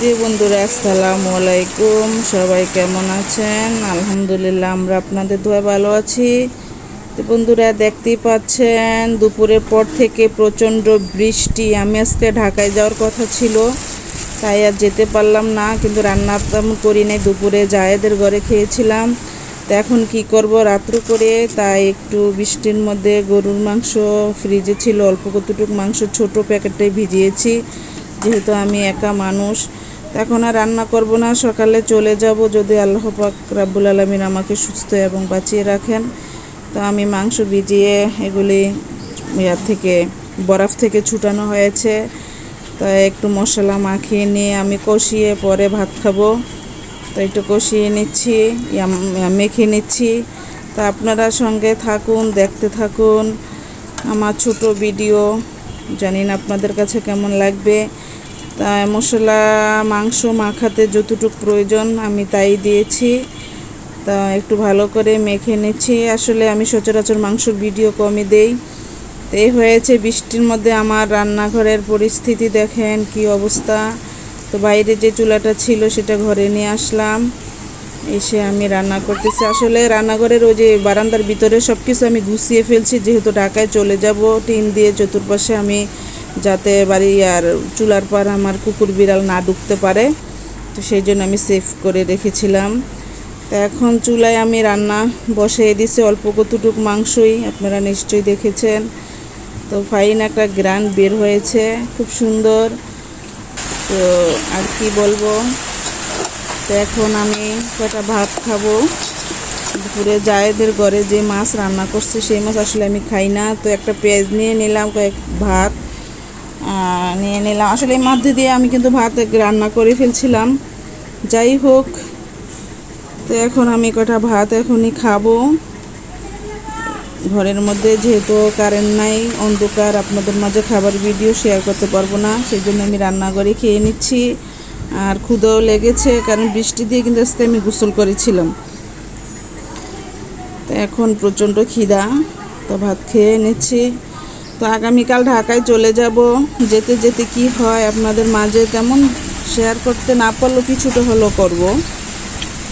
প্রিয় বন্ধুরা, আসসালামু আলাইকুম। সবাই কেমন আছেন? আলহামদুলিল্লাহ, আমরা আপনাদের দোয়ায় ভালো আছি। তো বন্ধুরা, দেখতেই পাচ্ছেন দুপুরের পর থেকে প্রচণ্ড বৃষ্টি। আমি আজকে ঢাকায় যাওয়ার কথা ছিল, তাই আর যেতে পারলাম না। কিন্তু রান্না তেমন করি নাই, দুপুরে জায়েদের ঘরে খেয়েছিলাম। তো এখন কি করব, রাত্র করে, তাই একটু বৃষ্টির মধ্যে গরুর মাংস ফ্রিজে ছিল, অল্প কতটুকু মাংস ছোট প্যাকেটে ভিজিয়েছি, যেহেতু আমি একা মানুষ। এখন আর রান্না করব না, সকালে চলে যাব যদি আল্লাহ পাক রাব্বুল আলামিন আমাকে সুস্থ এবং বাঁচিয়ে রাখেন। তো আমি মাংস ভিজিয়ে এগুলি বরফ থেকে ছুটানো হয়েছে। তো একটু মশলা মাখিয়ে নিয়ে আমি কষিয়ে পরে ভাত খাবো। তো একটু কষিয়ে নিচ্ছি, মেখে নিচ্ছি। তা আপনারা সঙ্গে থাকুন, দেখতে থাকুন আমার ছোট ভিডিও। জানি না আপনাদের কাছে কেমন লাগবে। তা মশলা মাংস মাখাতে যতটুকু প্রয়োজন আমি তাই দিয়েছি। তা একটু ভালো করে মেখে নিচ্ছি। আসলে আমি সচরাচর মাংসর ভিডিও কমই দেই। তো এই হয়েছে বৃষ্টির মধ্যে আমার রান্নাঘরের পরিস্থিতি, দেখেন কি অবস্থা। তো বাইরে যে চুলাটা ছিল সেটা ঘরে নিয়ে আসলাম, এসে আমি রান্না করতেছি। আসলে রান্নাঘরের ওই যে বারান্দার ভিতরে সব কিছু আমি গুছিয়ে ফেলছি, যেহেতু ঢাকায় চলে যাব। টিন দিয়ে চতুর্পাশে আমি, যাতে বাড়ি আর চুলার পার আমার কুকুর বিড়াল না ঢুকতে পারে, তো সেই জন্য আমি সেভ করে রেখেছিলাম। তো এখন চুলায় আমি রান্না বসিয়ে দিছি, অল্প কতটুক মাংসই, আপনারা নিশ্চয়ই দেখেছেন। তো ফাইন একটা গ্রান বের হয়েছে, খুব সুন্দর। তো আর কি বলবো। তো এখন আমি কটা ভাত খাবো। দুপুরে জায়েদের ঘরে যে মাছ রান্না করছে সেই মাছ আসলে আমি খাই না। তো একটা পেঁয়াজ নিয়ে নিলাম, কয়েক ভাত নিয়ে নিলাম। আসলে এই মধ্যে দিয়ে আমি কিন্তু ভাত রান্না করে ফেলছিলাম, যাই হোক। তো এখন আমি কটা ভাত এখনই খাবো। ঘরের মধ্যে যেহেতু কারেন্ট নাই, অন্ধকার, আপনাদের মাঝে খাবার ভিডিও শেয়ার করতে পারবো না, সেই জন্য আমি রান্না করে খেয়ে নিচ্ছি। আর ক্ষুধাও লেগেছে, কারণ বৃষ্টি দিয়ে কিন্তু আজকে আমি গোসল করেছিলাম। তো এখন প্রচণ্ড খিদা, তো ভাত খেয়ে নিচ্ছি। তো আগামীকাল ঢাকায় চলে যাব। যেতে যেতে কি হয় আপনাদের মাঝে তেমন শেয়ার করতে না পারলেও কিছুটা হলেও করব।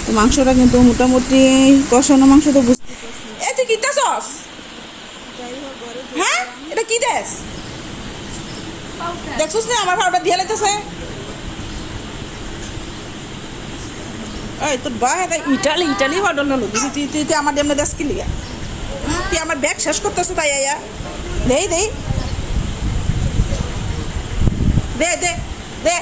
তো মাংসটা কিন্তু মোটামুটি কষানো মাংস, তো বুঝতে এই তুই কিতা সস? হ্যাঁ, এটা কি দেশ? দেখছিস না আমার পাউডার দিয়ে লাইতেছে? এই তোর বা ইটালি ইটালি পাউডার না লবি, তুই তুই তুই আমার এমনি দেশ কি লিগা? তুই আমার ব্যাগ শেষ করতেছ তাই আয়া দেই দেই দে দে দে।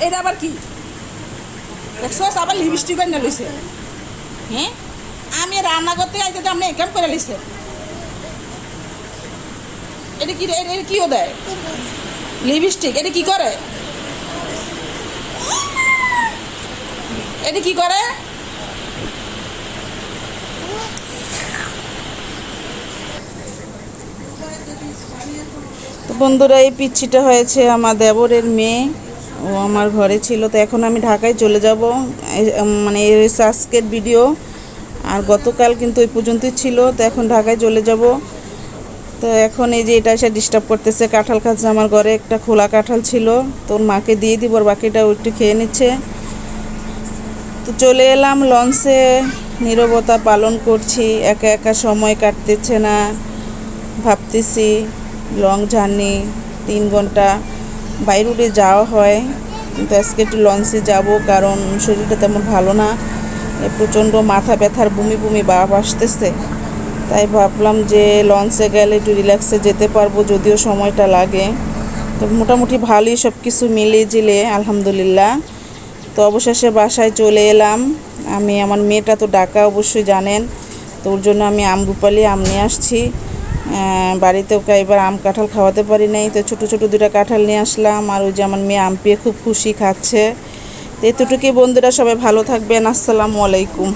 এটা আবার কি দেখছস? আবার লিপস্টিক বানিয়ে লইছে। হ্যাঁ, আমি রান্না করতে আইতে তো আপনি একাম করে লইছে। এটা কি, এটা কিও দেয় লিপস্টিক? এটা কি করে? এটা কি করে? তো বন্ধুরা, এই পিচ্ছিটা হয়েছে আমার দেবরের মেয়ে, ও আমার ঘরে ছিল। তো এখন আমি ঢাকায় চলে যাব, মানে এই হচ্ছে আজকের ভিডিও। আর গতকাল কিন্তু ওই পর্যন্তই ছিল। তো এখন ঢাকায় চলে যাব। তো এখন এই যে এটা এসে ডিস্টার্ব করতেছে, কাঁঠাল খাচ্ছে আমার ঘরে, একটা খোলা কাঁঠাল ছিল, তোর মাকে দিয়ে দিব, আর বাকিটা একটু খেয়ে নিচ্ছে। তো চলে এলাম লঞ্চে, নীরবতা পালন করছি, একা একা সময় কাটতেছে না। ভাবতেছি লং জার্নি, 3 ঘন্টা বাইরে উঠে যাওয়া হয়, কিন্তু আজকে একটু লঞ্চে যাব, কারণ শরীরটা তেমন ভালো না, প্রচণ্ড মাথা ব্যথার বমি বমি ভাব আসতেছে। তাই ভাবলাম যে লঞ্চে গেলে একটু রিল্যাক্সে যেতে পারবো, যদিও সময়টা লাগে। তো মোটামুটি ভালোই সব কিছু মিলিয়ে জিলে আলহামদুলিল্লাহ। তো অবশেষে বাসায় চলে এলাম। আমি, আমার মেয়েটা তো ঢাকা অবশ্যই জানেন, তো ওর জন্য আমি আমরুপালি আম নিয়ে আসছি। বাড়িতে ওকে এবার আম কাঁঠাল খাওয়াতে পারি নাই, তো ছোটো ছোটো 2টা কাঁঠাল নিয়ে আসলাম। আর ওই যে আমার মেয়ে আম পেয়ে খুব খুশি খাচ্ছে। তো এতটুকুই বন্ধুরা, সবাই ভালো থাকবেন। আসসালামু আলাইকুম।